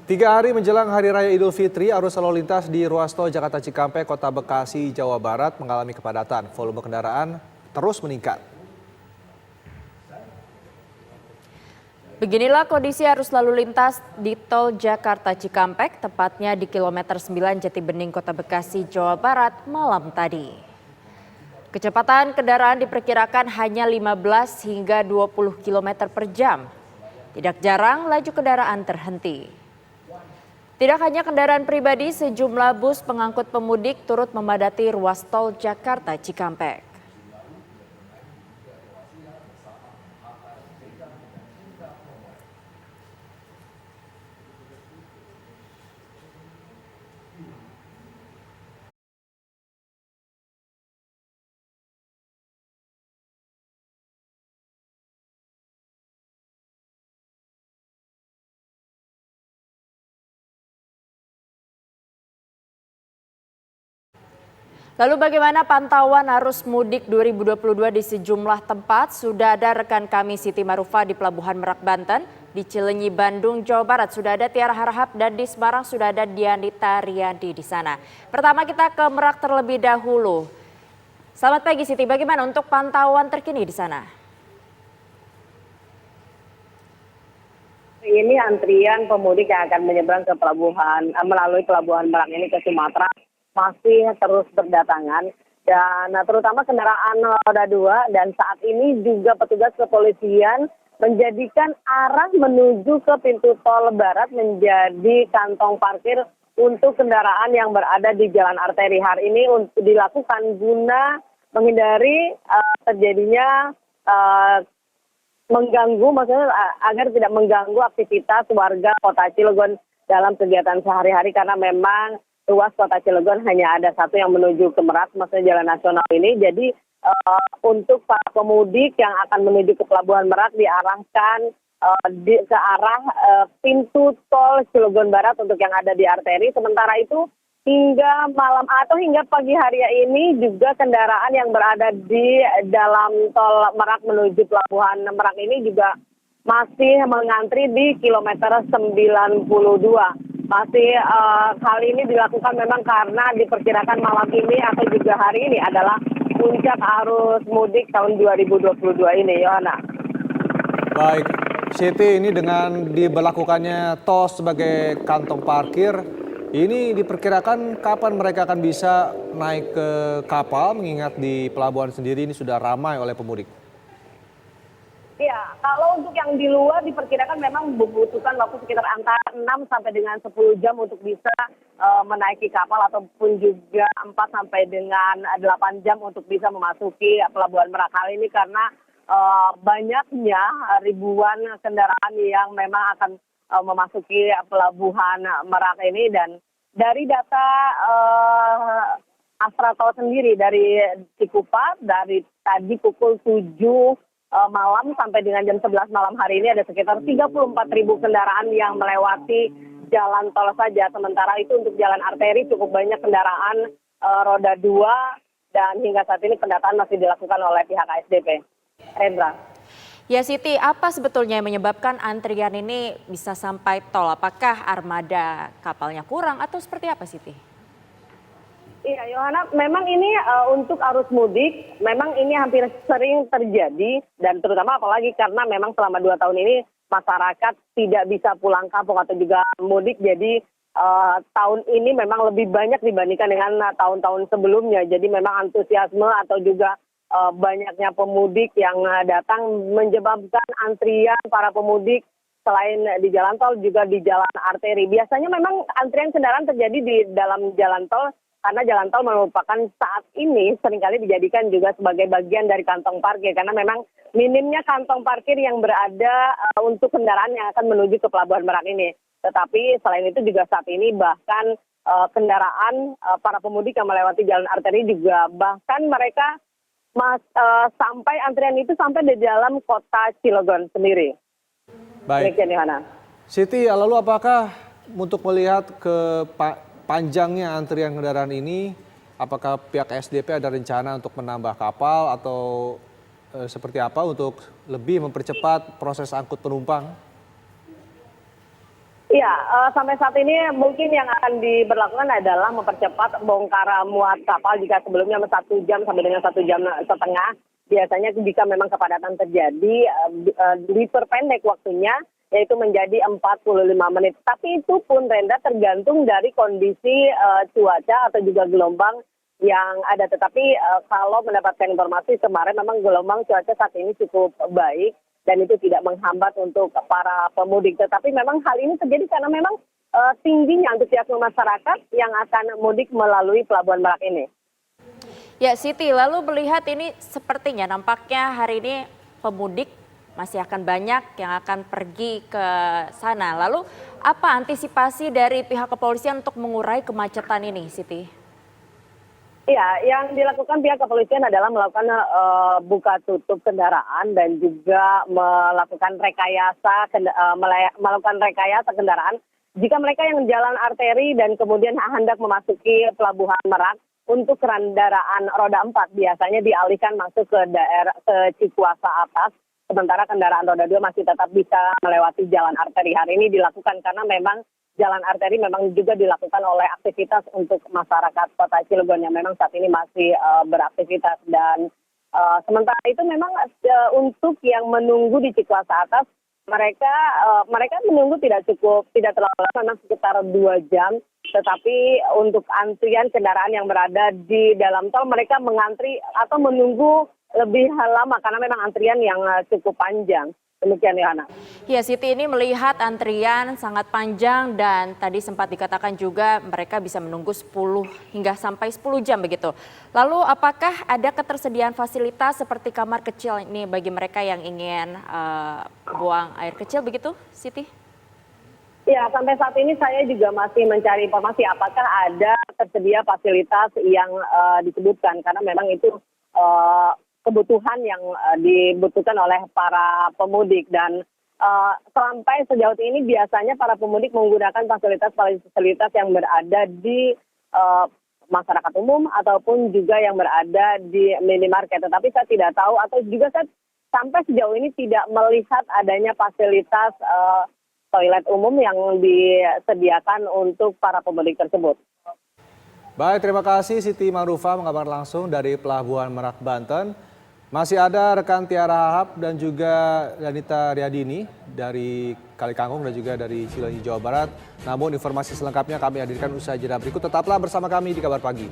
3 hari menjelang Hari Raya Idul Fitri, arus lalu lintas di ruas tol Jakarta Cikampek, Kota Bekasi, Jawa Barat mengalami kepadatan. Volume kendaraan terus meningkat. Beginilah kondisi arus lalu lintas di tol Jakarta Cikampek, tepatnya di kilometer 9 Jatibening, Kota Bekasi, Jawa Barat malam tadi. Kecepatan kendaraan diperkirakan hanya 15 hingga 20 km per jam. Tidak jarang laju kendaraan terhenti. Tidak hanya kendaraan pribadi, sejumlah bus pengangkut pemudik turut memadati ruas tol Jakarta Cikampek. Lalu bagaimana pantauan arus mudik 2022 di sejumlah tempat? Sudah ada rekan kami Siti Marufa di Pelabuhan Merak, Banten, di Cilenyi, Bandung, Jawa Barat sudah ada Tiara Harahap, dan di Semarang sudah ada Dianita Riyadi di sana. Pertama kita ke Merak terlebih dahulu. Selamat pagi Siti, bagaimana untuk pantauan terkini di sana? Ini antrian pemudik yang akan menyeberang ke pelabuhan melalui Pelabuhan Merak ini ke Sumatera masih terus berdatangan, dan terutama kendaraan roda 2, dan saat ini juga petugas kepolisian menjadikan arah menuju ke pintu tol barat menjadi kantong parkir untuk kendaraan yang berada di jalan arteri. Hal ini untuk dilakukan guna menghindari terjadinya mengganggu, maksudnya agar tidak mengganggu aktivitas warga Kota Cilegon dalam kegiatan sehari-hari, karena memang ruas Kota Cilegon hanya ada satu yang menuju ke Merak, maksudnya jalan nasional ini. Jadi untuk para pemudik yang akan menuju ke Pelabuhan Merak diarahkan ke arah pintu tol Cilegon Barat untuk yang ada di arteri. Sementara itu hingga malam atau hingga pagi hari ini juga kendaraan yang berada di dalam tol Merak menuju Pelabuhan Merak ini juga masih mengantri di kilometer 92. Masih hal ini dilakukan memang karena diperkirakan malam ini atau juga hari ini adalah puncak arus mudik tahun 2022 ini, Yohana. Baik, Siti, ini dengan diberlakukannya tol sebagai kantong parkir, ini diperkirakan kapan mereka akan bisa naik ke kapal, mengingat di pelabuhan sendiri ini sudah ramai oleh pemudik? Ya, kalau untuk yang di luar diperkirakan memang membutuhkan waktu sekitar antara 6 sampai dengan 10 jam untuk bisa menaiki kapal, ataupun juga 4 sampai dengan 8 jam untuk bisa memasuki Pelabuhan Merak. Hal ini karena banyaknya ribuan kendaraan yang memang akan memasuki Pelabuhan Merak ini. Dan dari data Asratol sendiri dari Cikupa, dari tadi pukul 7 malam sampai dengan jam 11 malam hari ini ada sekitar 34.000 kendaraan yang melewati jalan tol saja. Sementara itu untuk jalan arteri cukup banyak kendaraan roda 2, dan hingga saat ini pendataan masih dilakukan oleh pihak ASDP. Rendra. Ya Siti, apa sebetulnya yang menyebabkan antrian ini bisa sampai tol? Apakah armada kapalnya kurang atau seperti apa Siti? Iya, Yohana, memang ini untuk arus mudik, memang ini hampir sering terjadi, dan terutama apalagi karena memang selama 2 tahun ini masyarakat tidak bisa pulang kampung atau juga mudik, jadi tahun ini memang lebih banyak dibandingkan dengan tahun-tahun sebelumnya. Jadi memang antusiasme atau juga banyaknya pemudik yang datang menyebabkan antrian para pemudik selain di jalan tol juga di jalan arteri. Biasanya memang antrian kendaraan terjadi di dalam jalan tol, karena jalan tol merupakan saat ini seringkali dijadikan juga sebagai bagian dari kantong parkir, karena memang minimnya kantong parkir yang berada untuk kendaraan yang akan menuju ke Pelabuhan Merak ini. Tetapi selain itu juga saat ini bahkan kendaraan para pemudik yang melewati jalan arteri juga bahkan mereka sampai antrian itu sampai di dalam Kota Cilegon sendiri. Baik. Siti, lalu apakah untuk melihat ke panjangnya antrian kendaraan ini, apakah pihak SDP ada rencana untuk menambah kapal atau seperti apa untuk lebih mempercepat proses angkut penumpang? Iya, sampai saat ini mungkin yang akan diberlakukan adalah mempercepat bongkar muat kapal jika sebelumnya 1 jam sampai dengan 1,5 jam. Biasanya jika memang kepadatan terjadi, diperpendek waktunya, yaitu menjadi 45 menit. Tapi itu pun Renda tergantung dari kondisi cuaca atau juga gelombang yang ada. Tetapi kalau mendapatkan informasi kemarin memang gelombang cuaca saat ini cukup baik dan itu tidak menghambat untuk para pemudik. Tetapi memang hal ini terjadi karena memang tingginya antusiasme masyarakat yang akan mudik melalui Pelabuhan Merak ini. Ya Siti, lalu melihat ini sepertinya nampaknya hari ini pemudik masih akan banyak yang akan pergi ke sana. Lalu apa antisipasi dari pihak kepolisian untuk mengurai kemacetan ini, Siti? Iya, yang dilakukan pihak kepolisian adalah melakukan buka tutup kendaraan dan juga melakukan melakukan rekayasa kendaraan. Jika mereka yang jalan arteri dan kemudian hendak memasuki Pelabuhan Merak untuk kendaraan roda 4 biasanya dialihkan masuk ke daerah ke Cikuasa atas. Sementara kendaraan roda 2 masih tetap bisa melewati jalan arteri. Hari ini dilakukan karena memang jalan arteri memang juga dilakukan oleh aktivitas untuk masyarakat Kota Cilegon yang memang saat ini masih beraktivitas. Dan sementara itu memang untuk yang menunggu di Cikuasa atas, mereka menunggu tidak terlalu lama, memang sekitar 2 jam. Tetapi untuk antrian kendaraan yang berada di dalam tol, mereka mengantri atau menunggu lebih lama karena memang antrian yang cukup panjang. Demikian Yohana. Ya Siti, ini melihat antrian sangat panjang dan tadi sempat dikatakan juga mereka bisa menunggu 10 hingga sampai 10 jam begitu. Lalu apakah ada ketersediaan fasilitas seperti kamar kecil ini bagi mereka yang ingin buang air kecil begitu, Siti? Ya, sampai saat ini saya juga masih mencari informasi apakah ada tersedia fasilitas yang disebutkan karena memang itu kebutuhan yang dibutuhkan oleh para pemudik dan sampai sejauh ini biasanya para pemudik menggunakan fasilitas yang berada di masyarakat umum ataupun juga yang berada di minimarket. Tetapi saya tidak tahu atau juga saya sampai sejauh ini tidak melihat adanya fasilitas toilet umum yang disediakan untuk para pemudik tersebut. Baik, terima kasih Siti Ma'rufah mengabar langsung dari Pelabuhan Merak, Banten. Masih ada rekan Tiara Harahap dan juga Danita Riyadini dari Kalikangkung dan juga dari Cileunyi, Jawa Barat. Namun informasi selengkapnya kami hadirkan usai jeda berikut. Tetaplah bersama kami di Kabar Pagi.